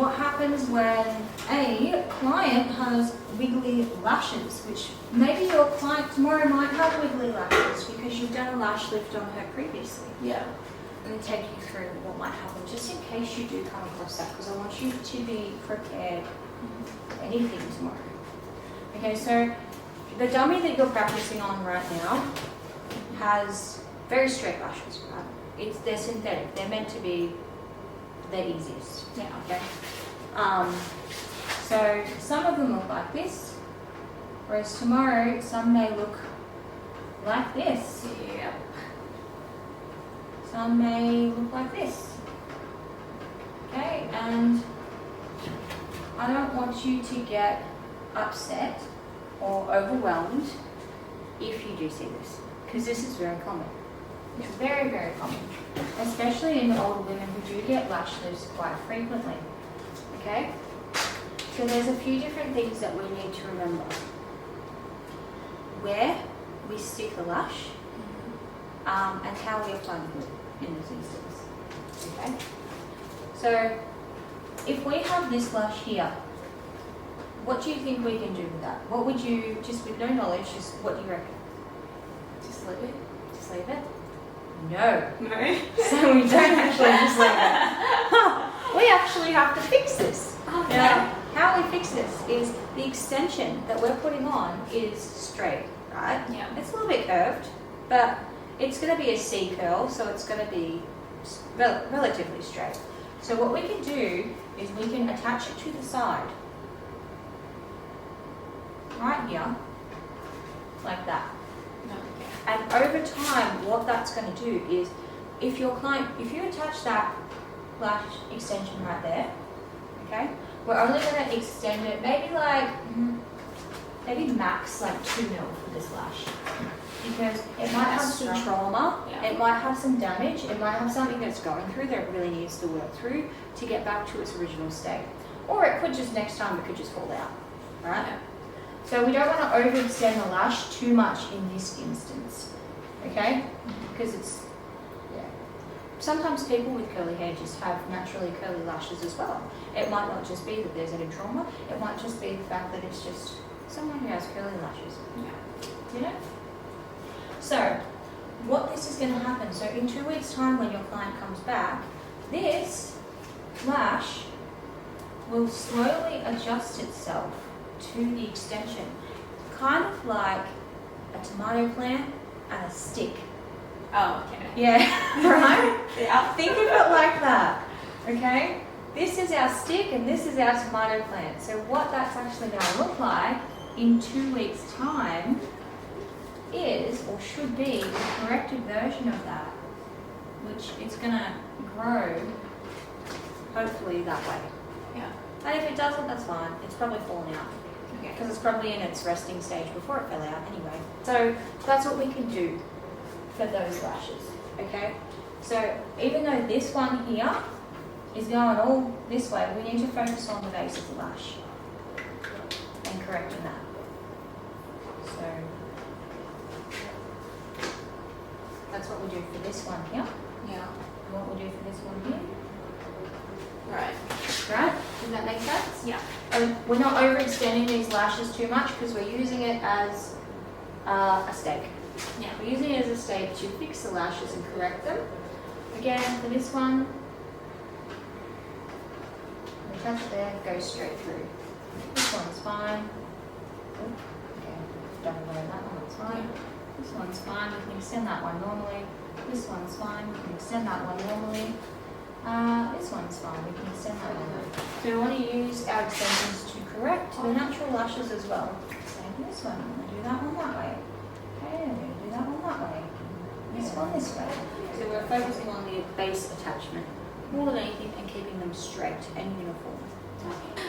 what happens when a client has wiggly lashes, which maybe your client tomorrow might have wiggly lashes because you've done a lash lift on her previously. Yeah. I'm going to take you through what might happen just in case you do come across that, because I want you to be prepared for anything tomorrow. Okay, so the dummy that you're practicing on right now has very straight lashes, right? They're synthetic. They're meant to be the easiest. Yeah. Okay. So some of them look like this, whereas tomorrow some may look like this. Yep. Some may look like this. Okay, and I don't want you to get upset or overwhelmed if you do see this, because this is very common. It's very, very common, especially in older women who do get lash lifts quite frequently. Okay? So there's a few different things that we need to remember. Where we stick the lash, and how we apply the glue in this instance. Okay? So if we have this lash here, what do you think we can do with that? What would you, just with no knowledge, just what do you reckon? Just leave it. Just leave it? No. No. So we don't actually just leave it. We actually have to fix this. Okay. Now, how we fix this is the extension that we're putting on is straight, right? Yeah. It's a little bit curved, but it's going to be a C curl, so it's going to be relatively straight. So what we can do is we can attach it to the side, right here, like that. Okay. And over time, what that's going to do is, if you attach that lash extension right there, okay, we're only going to extend it maybe max like 2 mil for this lash, because it might have some trauma, it might have some damage, it might have something that's going through that it really needs to work through to get back to its original state. Or it could just, next time, it could just fall out, right? Yeah. So we don't want to overextend the lash too much in this instance, okay? Because it's, yeah. Sometimes people with curly hair just have naturally curly lashes as well. It might not just be that there's any trauma, it might just be the fact that it's just someone who has curly lashes, you know? So, what this is going to happen, so in 2 weeks' time when your client comes back, this lash will slowly adjust itself to the extension, kind of like a tomato plant and a stick. Oh, okay. Yeah, right? Yeah. Think of it like that, okay? This is our stick and this is our tomato plant. So what that's actually going to look like in 2 weeks' time is, or should be, the corrected version of that, which is going to grow, hopefully, that way. Yeah. And if it doesn't, that's fine. It's probably fallen out. Okay. Because it's probably in its resting stage before it fell out anyway. So that's what we can do for those lashes, okay? So even though this one here is going all this way, we need to focus on the base of the lash and correcting that. So that's what we do for this one here. Yeah. And what we do for this one here. Right. Right? Does that make sense? Yeah. We're not overextending these lashes too much because we're using it as a stake. Yeah. We're using it as a stake to fix the lashes and correct them. Again, for this one, we touch it there, goes straight through. This one's fine. Oh, okay, don't worry, that one's fine. This one's fine, we can extend that one normally. This one's fine, we can extend that one normally. This one's fine, we can extend that one. So we want to use our extensions to correct the natural lashes as well. Same for this one, I'm going to do that one that way. Okay, I'm going to do that one that way. This one this way. So we're focusing on the base attachment more than anything and keeping them straight and uniform.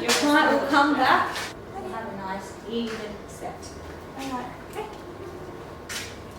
Your client will come back and have a nice even set. Alright. Okay.